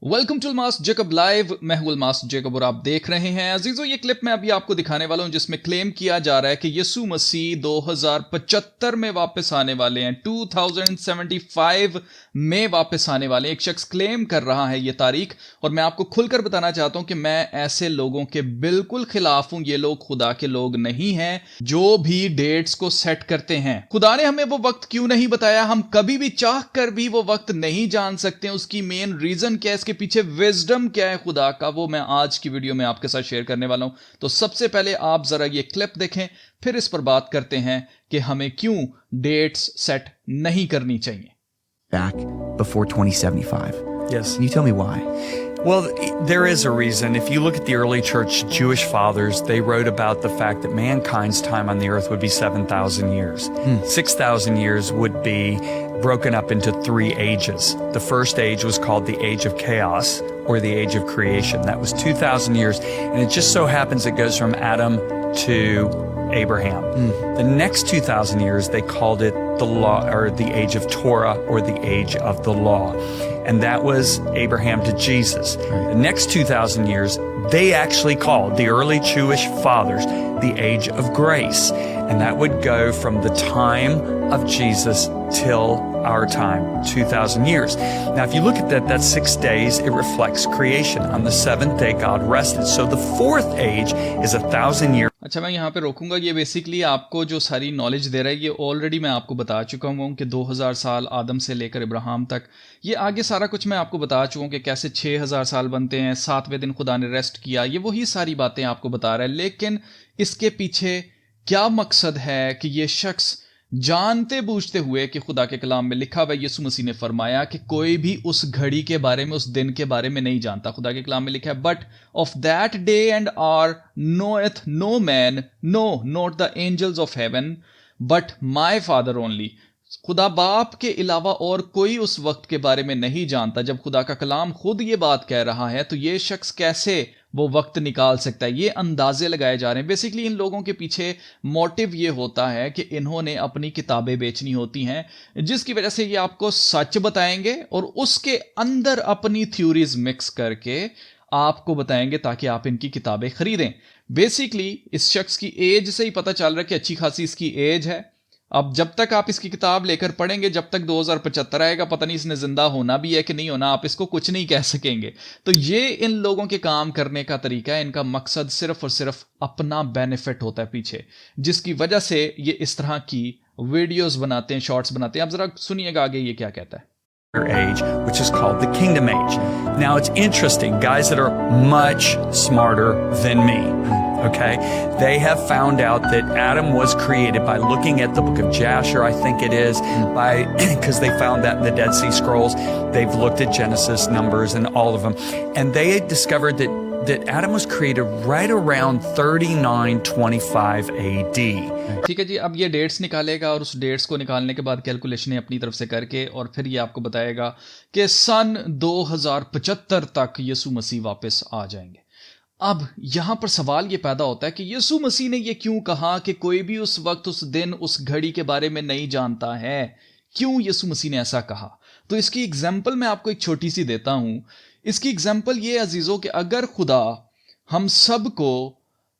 Welcome to मास्ट Jacob live. मैं हूं मास्ट जेकब और आप देख रहे हैं अजीजों, ये क्लिप मैं अभी आपको दिखाने वाला हूं जिसमें क्लेम किया जा रहा है कि यीशु मसीह 2075 में वापस आने वाले हैं, 2075 में वापस आने वाले हैं। एक शख्स क्लेम कर रहा है ये तारीख, और मैं आपको खुलकर बताना चाहता हूं कि मैं ऐसे लोगों के बिल्कुल खिलाफ हूं। ये लोग खुदा के लोग नहीं हैं जो भी डेट्स को सेट करते हैं। खुदा ने हमें वो वक्त क्यों नहीं बताया, हम कभी भी चाह कर भी वो वक्त नहीं जान सकते। उसकी मेन रीजन क्या है, इसके पीछे विजडम क्या है खुदा का, वो मैं आज की वीडियो में आपके साथ शेयर करने वाला हूं। तो सबसे पहले आप जरा ये क्लिप देखें, फिर इस पर बात करते हैं कि हमें क्यों डेट्स सेट नहीं करनी चाहिए। Back before 2075. Yes. Can you tell me why? Well, there is a reason. If you look at the early church Jewish fathers, they wrote about the fact that mankind's time on the earth would be 7,000 years. 6,000 years would be broken up into three ages. The first age was called the age of chaos, or the age of creation. That was 2,000 years. And it just so happens it goes from Adam to Abraham. The next 2,000 years, they called it the law, or the age of Torah, or the age of the law. And that was Abraham to Jesus. The next 2,000 years, they actually called, the early Jewish fathers, the age of grace. And that would go from the time of Jesus till our time, 2,000 years. Now, if you look at that, that's 6 days. It reflects creation. On the seventh day, God rested. So the fourth age is 1,000 years. अच्छा, मैं यहाँ पे रोकूंगा। ये basically आपको जो सारी knowledge दे रहा है ये ऑलरेडी मैं आपको बता चुका हूँ कि 2000 साल आदम से लेकर इब्राहिम तक, ये आगे सारा कुछ मैं आपको बता चुका हूँ कि कैसे 6000 साल बनते हैं, 7वें दिन खुदा ने रेस्ट किया, ये वही सारी बातें आपको बता रहा है। लेकिन इसके पीछे क्या मकसद है कि ये शख्स जानते बूझते हुए कि खुदा के कलाम में लिखा हुआ, यीशु मसीह ने फरमाया कि कोई भी उस घड़ी के बारे में, उस दिन के बारे में नहीं जानता। खुदा के कलाम में लिखा है, but of that day and hour knoweth no man, no not the angels of heaven but my father only. खुदा बाप के अलावा और कोई उस वक्त के बारे में नहीं जानता। जब खुदा का कलाम खुद ये बात कह रहा है तो ये शख्स कैसे वो वक्त निकाल सकता है? ये अंदाजे लगाए जा रहे हैं। बेसिकली इन लोगों के पीछे मोटिव ये होता है कि इन्होंने अपनी किताबें बेचनी होती हैं, जिसकी वजह से ये आपको सच बताएंगे और उसके अंदर अपनी थ्योरीज मिक्स करके आपको बताएंगे ताकि आप इनकी किताबें खरीदें। बेसिकली इस शख्स की एज से ही पता चल रहा है कि अच्छी खासी इसकी एज है। अब जब तक आप इसकी किताब लेकर पढ़ेंगे, जब तक 2075 आएगा, पता नहीं इसने जिंदा होना भी है कि नहीं होना, आप इसको कुछ नहीं कह सकेंगे। तो ये इन लोगों के काम करने का तरीका है। इनका मकसद सिर्फ और सिर्फ अपना बेनिफिट होता है पीछे, जिसकी वजह से ये इस तरह की वीडियोस बनाते हैं, शॉर्ट्स बनाते हैं। आप जरा सुनिएगा आगे ये क्या कहता है। Age, which is called the kingdom age. Now it's interesting, guys that are much smarter than me, okay, they have found out that Adam was created by looking at the book of Jasher, I think it is, because they found that in the Dead Sea Scrolls. They've looked at Genesis, Numbers, and all of them, and they discovered that Adam was created right around 3925 AD. ठीक है जी, अब ये dates निकालेगा और उस dates को निकालने के बाद कैलकुलेशन अपनी तरफ से करके और फिर ये आपको बताएगा कि सन 2075 तक यीशु मसीह वापस आ जाएंगे। अब यहां पर सवाल ये पैदा होता है कि यीशु मसीह ने ये क्यों कहा कि कोई भी उस वक्त, उस दिन, उस घड़ी के बारे में नहीं जानता है? क्यों यीशु मसीह ने ऐसा कहा? तो इसकी एग्जाम्पल मैं आपको एक छोटी सी देता हूं। इसकी एग्जाम्पल ये अजीजों कि अगर खुदा हम सबको,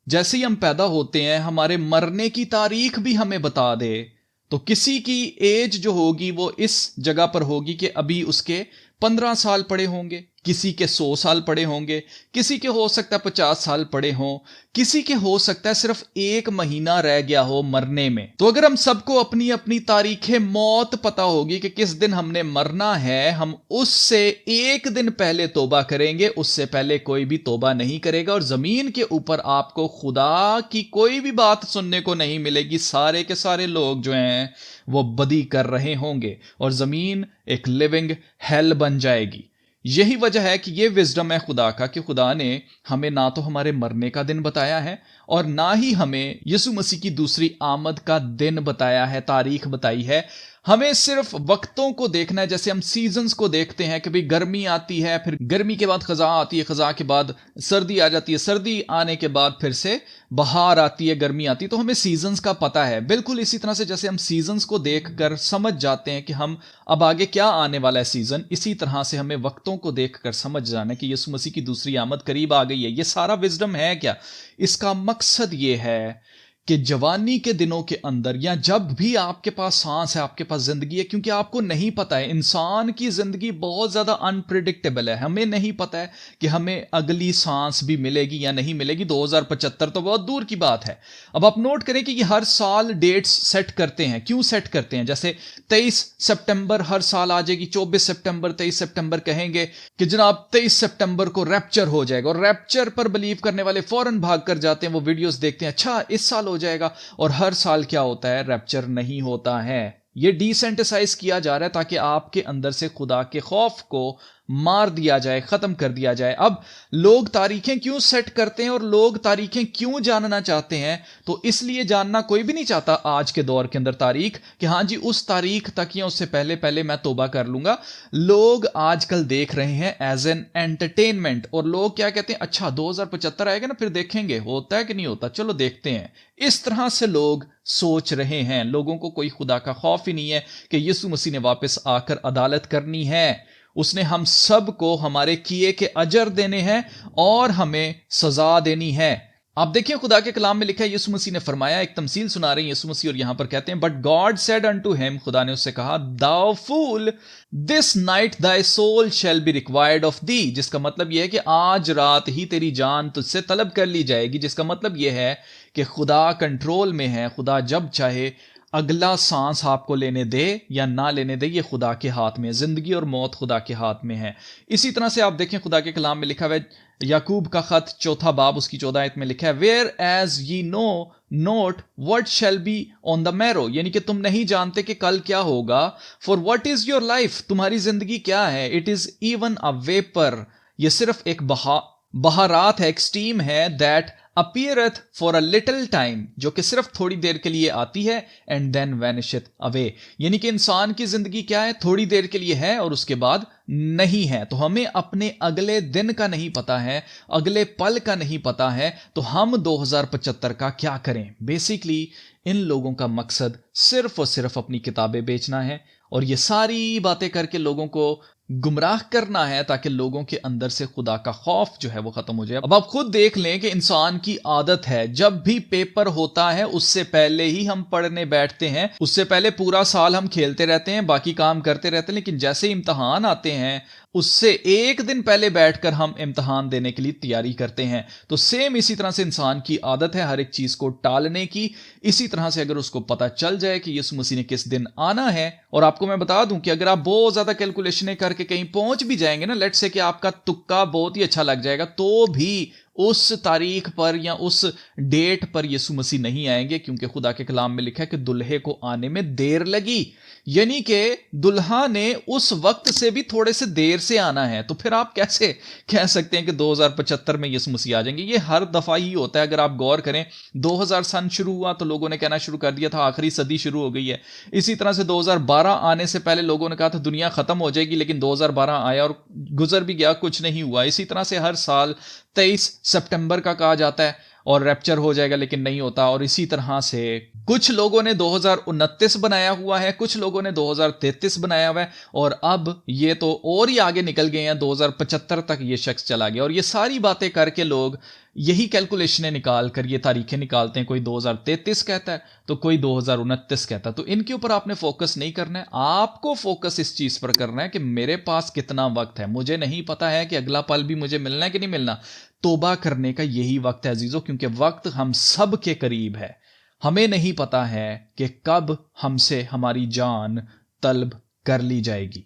जैसे ही हम पैदा होते हैं, हमारे मरने की तारीख भी हमें बता दे, तो किसी की एज जो होगी वो इस जगह पर होगी कि अभी उसके 15 साल पड़े होंगे, किसी के 100 साल पड़े होंगे, किसी के हो सकता है 50 साल पड़े हों, किसी के हो सकता है सिर्फ 1 महीना रह गया हो मरने में। तो अगर हम सबको अपनी अपनी तारीख मौत पता होगी कि किस दिन हमने मरना है, हम उससे 1 दिन पहले तौबा करेंगे, उससे पहले कोई भी तौबा नहीं करेगा। और जमीन के ऊपर आपको खुदा की कोई भी बात सुनने को नहीं मिलेगी। सारे के सारे लोग जो हैं वो बदी कर रहे होंगे और जमीन एक लिविंग हेल बन जाएगी। यही वजह है कि यह विजडम है खुदा का कि खुदा ने हमें ना तो हमारे मरने का दिन बताया है और ना ही हमें यीशु मसीह की दूसरी आमद का दिन बताया है, तारीख बताई है। हमें सिर्फ वक्तों को देखना है, जैसे हम सीजन्स को देखते हैं कि भाई गर्मी आती है, फिर गर्मी के बाद खजा आती है, खजा के बाद सर्दी आ जाती है, सर्दी आने के बाद फिर से बहार आती है, गर्मी आती है। तो हमें सीजन्स का पता है। बिल्कुल इसी तरह से जैसे हम सीजन्स को देखकर समझ जाते हैं कि हम अब आगे क्या आने वाला है सीजन, इसी तरह से हमें वक्तों को देखकर समझ जाना है कि यीशु मसीह की दूसरी आमद करीब आ गई है। ये सारा विजडम है क्या? इसका मकसद ये है कि जवानी के दिनों के अंदर, या जब भी आपके पास सांस है, आपके पास जिंदगी है, क्योंकि आपको नहीं पता है, इंसान की जिंदगी बहुत ज्यादा अनप्रिडिक्टेबल है। हमें नहीं पता है कि हमें अगली सांस भी मिलेगी या नहीं मिलेगी। 2075 तो बहुत दूर की बात है। अब आप नोट करें कि ये हर साल डेट्स सेट करते हैं। क्यों सेट करते हैं? जैसे 23 सितंबर हर साल आ जाएगी, 24 सितंबर, 23 सितंबर कहेंगे कि जनाब 23 सितंबर को रैप्चर हो जाएगा, और रैप्चर पर बिलीव करने वाले फौरन भाग कर जाते हैं, वो वीडियोस देखते हैं, अच्छा इस साल हो जाएगा। और हर साल क्या होता है? रैप्चर नहीं होता है। ये डिसेंटिसाइज किया जा रहा है ताकि आपके अंदर से खुदा के खौफ को मार दिया जाए, खत्म कर दिया जाए। अब लोग तारीखें क्यों सेट करते हैं और लोग तारीखें क्यों जानना चाहते हैं? तो इसलिए जानना कोई भी नहीं चाहता आज के दौर के अंदर तारीख, कि हां जी उस तारीख तक या उससे पहले पहले मैं तौबा कर लूंगा। लोग आजकल देख रहे हैं एज एन एंटरटेनमेंट, और लोग क्या कहते हैं, अच्छा 2075 आएगा ना, फिर देखेंगे होता है कि नहीं होता, चलो देखते हैं। इस तरह से लोग सोच रहे हैं। लोगों को कोई खुदा का खौफ ही नहीं है कि यीशु मसीह ने वापस आकर अदालत करनी है। उसने हम सब को हमारे किए के अजर देने हैं और हमें सजा देनी है। आप देखिए खुदा के कलाम में लिखा है, यीशु मसीह ने फरमाया, एक तमसील सुना रहे हैं यीशु मसीह, और यहां पर कहते हैं, but God said unto him, खुदा ने उससे कहा, thou fool, this night thy soul shall be required of thee. जिसका मतलब यह है कि आज रात ही तेरी जान तुझसे तलब कर ली जाएगी। जिसका मतलब यह है कि खुदा कंट्रोल में है। खुदा जब चाहे अगला सांस आपको लेने दे या ना लेने दे, ये खुदा के हाथ में है। जिंदगी और मौत खुदा के हाथ में है। इसी तरह से आप देखें खुदा के कलाम में लिखा हुआ है, याकूब का खत 4 बाब उसकी 14 आयत में लिखा है, whereas ye know not what shall be on the morrow, यानी कि तुम नहीं जानते कि कल क्या होगा। For what is your life, तुम्हारी जिंदगी क्या है। It is even a vapour, ये सिर्फ एक बहारात है, एक स्टीम है, that appeareth for a little time, जो कि सिर्फ थोड़ी देर के लिए आती है, एंड देन वैनिशथ अवे। यानी कि इंसान की जिंदगी क्या है, थोड़ी देर के लिए है और उसके बाद नहीं है। तो हमें अपने अगले दिन का नहीं पता है, अगले पल का नहीं पता है, तो हम 2075 का क्या करें? बेसिकली इन लोगों का मकसद सिर्फ और सिर्फ अपनी किताबें बेचना है, और ये सारी बातें करके लोगों को गुमराह करना है, ताकि लोगों के अंदर से खुदा का खौफ जो है वो खत्म हो जाए। अब आप खुद देख लें कि इंसान की आदत है, जब भी पेपर होता है उससे पहले ही हम पढ़ने बैठते हैं। उससे पहले पूरा साल हम खेलते रहते हैं, बाकी काम करते रहते हैं, लेकिन जैसे इम्तहान आते हैं उससे एक दिन पहले बैठकर हम इम्तहान देने के लिए तैयारी करते हैं। तो सेम इसी तरह से इंसान की आदत है हर एक चीज को टालने की। इसी तरह से अगर उसको पता चल जाए कि यीशु मसीह ने किस दिन आना है, और आपको मैं बता दूं कि अगर आप बहुत ज्यादा कैलकुलेशनें करके कहीं पहुंच भी जाएंगे ना, लेट्स से कि आपका तुक्का बहुत ही अच्छा लग जाएगा, तो भी उस तारीख पर या उस डेट पर यीशु मसीह नहीं आएंगे, क्योंकि खुदा के कलाम में लिखा है कि दुल्हे को आने में देर लगी। यानी कि दुल्हा ने उस वक्त से भी थोड़े से देर से आना है। तो फिर आप कैसे कह सकते हैं कि 2075 में यीशु मसीह आ जाएंगे? ये हर दफा ही होता है। अगर आप गौर करें, 2000 सन शुरू हुआ तो लोगों ने कहना शुरू कर दिया था आखिरी सदी शुरू हो गई है। इसी तरह से 2012 आने से पहले लोगों ने कहा था दुनिया खत्म हो जाएगी, लेकिन 2012 आया और गुजर भी गया, कुछ नहीं हुआ। इसी तरह से हर साल 23 सितंबर का कहा जाता है और रैप्चर हो जाएगा, लेकिन नहीं होता। और इसी तरह से कुछ लोगों ने 2029 बनाया हुआ है, कुछ लोगों ने 2033 बनाया हुआ है, और अब ये तो और ही आगे निकल गए हैं, 2075 तक ये शख्स चला गया। और ये सारी बातें करके लोग यही कैलकुलेशनें निकाल कर ये तारीखें निकालते हैं। कोई 2033 कहता है तो कोई 2029 कहता है। तो इनके ऊपर आपने फोकस नहीं करना है। आपको फोकस इस चीज पर करना है कि मेरे पास कितना वक्त है। मुझे नहीं पता है कि अगला पल भी मुझे मिलना है कि नहीं मिलना। तौबा करने का यही वक्त है अजीजों, क्योंकि वक्त हम सब के करीब है। हमें नहीं पता है कि कब हमसे हमारी जान तलब कर ली जाएगी।